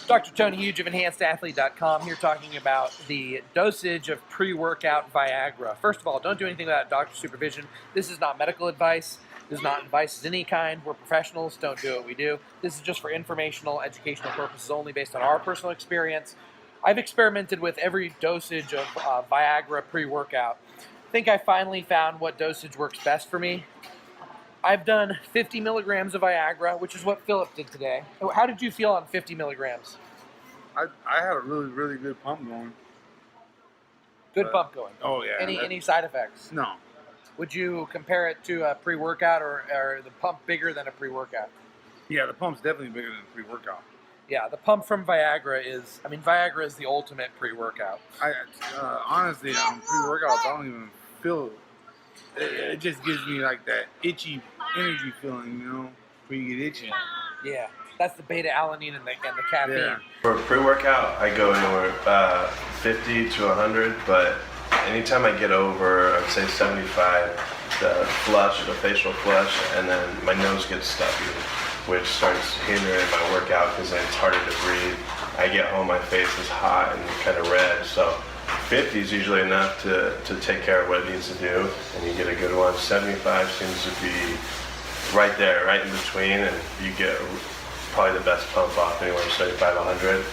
Dr. Tony Huge of EnhancedAthlete.com here talking about the dosage of pre-workout Viagra. First of all, don't do anything without doctor supervision. This is not medical advice. This is not advice of any kind. We're professionals. Don't do what we do. This is just for informational, educational purposes only based on our personal experience. I've experimented with every dosage of Viagra pre-workout. I think I finally found what dosage works best for me. I've done 50 milligrams of Viagra, which is what Philip did today. How did you feel on 50 milligrams? I had a really good pump going. Good pump going. Oh yeah. Any side effects? No. Would you compare it to a pre-workout or the pump bigger than a pre-workout? Yeah, the pump's definitely bigger than the pre-workout. Yeah, the pump from Viagra is, Viagra is the ultimate pre-workout. Honestly, pre-workouts, I don't even feel it. It just gives me like that itchy energy feeling, you know, where you get itchy. Yeah, that's the beta-alanine and the caffeine. Yeah. For pre-workout, I go anywhere 50 to 100, but anytime I get over, I'd say 75, the flush, the facial flush, and then my nose gets stuffy, which starts hindering my workout because it's harder to breathe. I get home, my face is hot and kind of red, so 50 is usually enough to take care of what it needs to do, and you get a good one. 75 seems to be right there, right in between, and you get probably the best pump off anywhere from 75 to 100.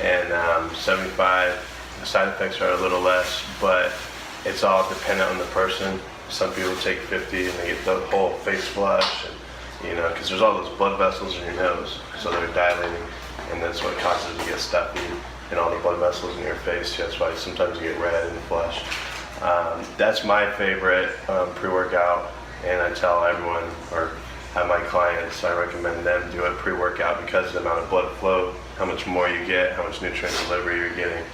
And 75, the side effects are a little less, but it's all dependent on the person. Some people take 50 and they get the whole face flush, and, you know, because there's all those blood vessels in your nose, so they're dilating, and that's what causes it to get stuffy. And all the blood vessels in your face. That's why sometimes you get red and flush. That's my favorite pre-workout, and I tell everyone, or have my clients, I recommend them do it pre-workout because of the amount of blood flow, how much more you get, how much nutrient delivery you're getting.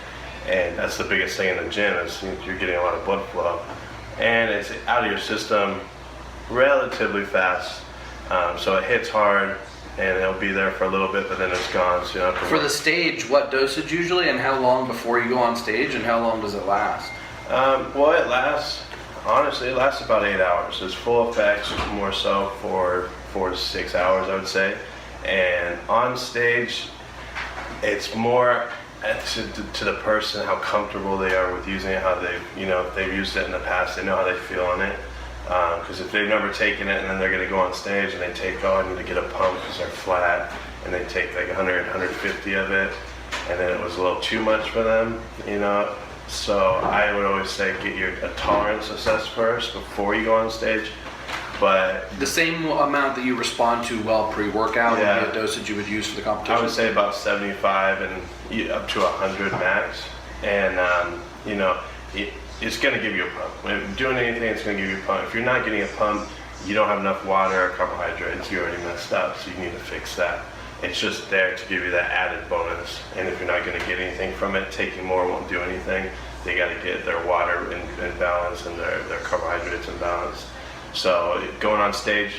And that's the biggest thing in the gym is you're getting a lot of blood flow. And it's out of your system relatively fast, so it hits hard. And it'll be there for a little bit, but then it's gone. So you don't have to For the stage, what dosage usually, and how long before you go on stage, and how long does it last? Well, it lasts, honestly, it lasts about 8 hours. It's full effects, more so for 4 to 6 hours, I would say. And on stage, it's more to the person, how comfortable they are with using it, how if they've used it in the past, they know how they feel on it. Because if they've never taken it and then they're going to go on stage and they take, I need to get a pump because they're flat, and they take like 100, 150 of it, and then it was a little too much for them, So I would always say get your tolerance assessed first before you go on stage. But the same amount that you respond to well pre-workout would be a dosage you would use for the competition? I would say about 75 and up to 100 max. And, it's going to give you a pump. When you're doing anything, it's going to give you a pump. If you're not getting a pump, you don't have enough water or carbohydrates, you already messed up, so you need to fix that. It's just there to give you that added bonus. And if you're not going to get anything from it, taking more won't do anything. They got to get their water in balance and their carbohydrates in balance. So going on stage,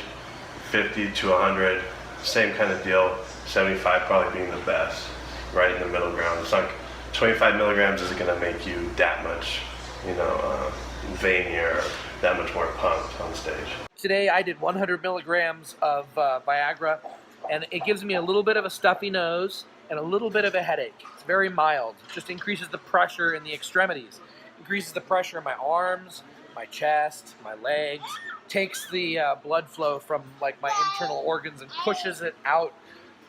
50 to 100, same kind of deal. 75 probably being the best, right in the middle ground. It's like 25 milligrams isn't going to make you that much veinier, that much more pumped on stage. Today I did 100 milligrams of Viagra, and it gives me a little bit of a stuffy nose and a little bit of a headache. It's very mild. It just increases the pressure in the extremities. Increases the pressure in my arms, my chest, my legs. Takes the blood flow from like my internal organs and pushes it out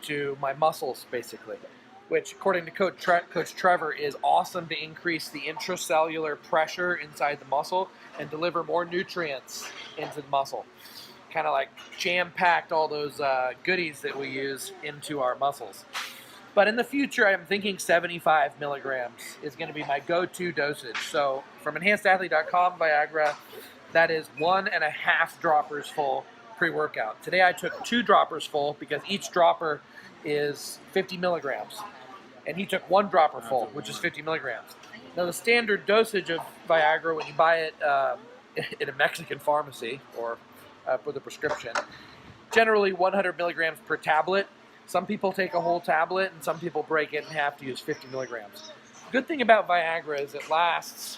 to my muscles, basically. Which, according to Coach Trevor, is awesome to increase the intracellular pressure inside the muscle and deliver more nutrients into the muscle. Kind of like jam-packed all those goodies that we use into our muscles. But in the future, I'm thinking 75 milligrams is going to be my go-to dosage. So from EnhancedAthlete.com, Viagra, that is 1.5 droppers full pre-workout. Today I took 2 droppers full because each dropper is 50 milligrams. And he took 1 dropper full, which is 50 milligrams. Now the standard dosage of Viagra when you buy it in a Mexican pharmacy or with a prescription, generally 100 milligrams per tablet. Some people take a whole tablet and some people break it in half to use 50 milligrams. Good thing about Viagra is it lasts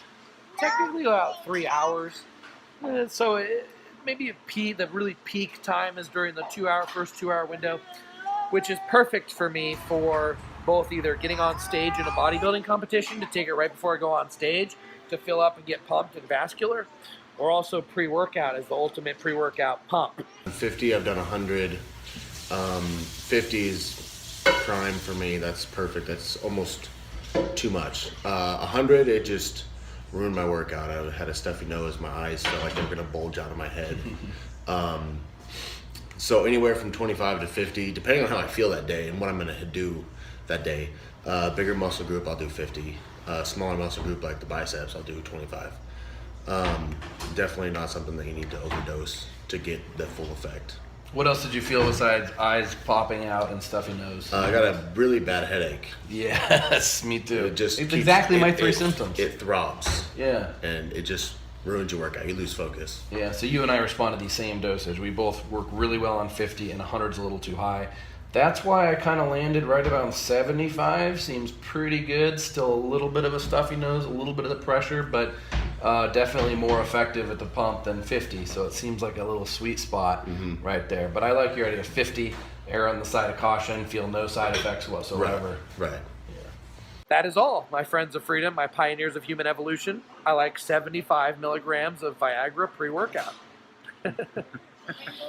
technically about 3 hours. So maybe the really peak time is during the first 2 hour window, which is perfect for me for both either getting on stage in a bodybuilding competition to take it right before I go on stage to fill up and get pumped and vascular, or also pre-workout as the ultimate pre-workout pump. 50, I've done 100. 50 is prime for me. That's perfect. That's almost too much. 100, it just ruined my workout. I had a stuffy nose. My eyes felt like they were going to bulge out of my head. So anywhere from 25 to 50, depending on how I feel that day and what I'm going to do that day. Bigger muscle group, I'll do 50. Smaller muscle group like the biceps, I'll do 25. Definitely not something that you need to overdose to get the full effect. What else did you feel besides eyes popping out and stuffy nose? I got a really bad headache. Yes, me too. It's exactly my three symptoms. It throbs. Yeah. And it just ruins your workout. You lose focus. Yeah, so you and I responded the same dosage. We both work really well on 50, and 100's a little too high. That's why I kind of landed right around 75. Seems pretty good. Still a little bit of a stuffy nose, a little bit of the pressure, but definitely more effective at the pump than 50. So it seems like a little sweet spot right there. But I like your idea. 50, err on the side of caution, feel no side effects whatsoever. Right. That is all, my friends of freedom, my pioneers of human evolution. I like 75 milligrams of Viagra pre-workout.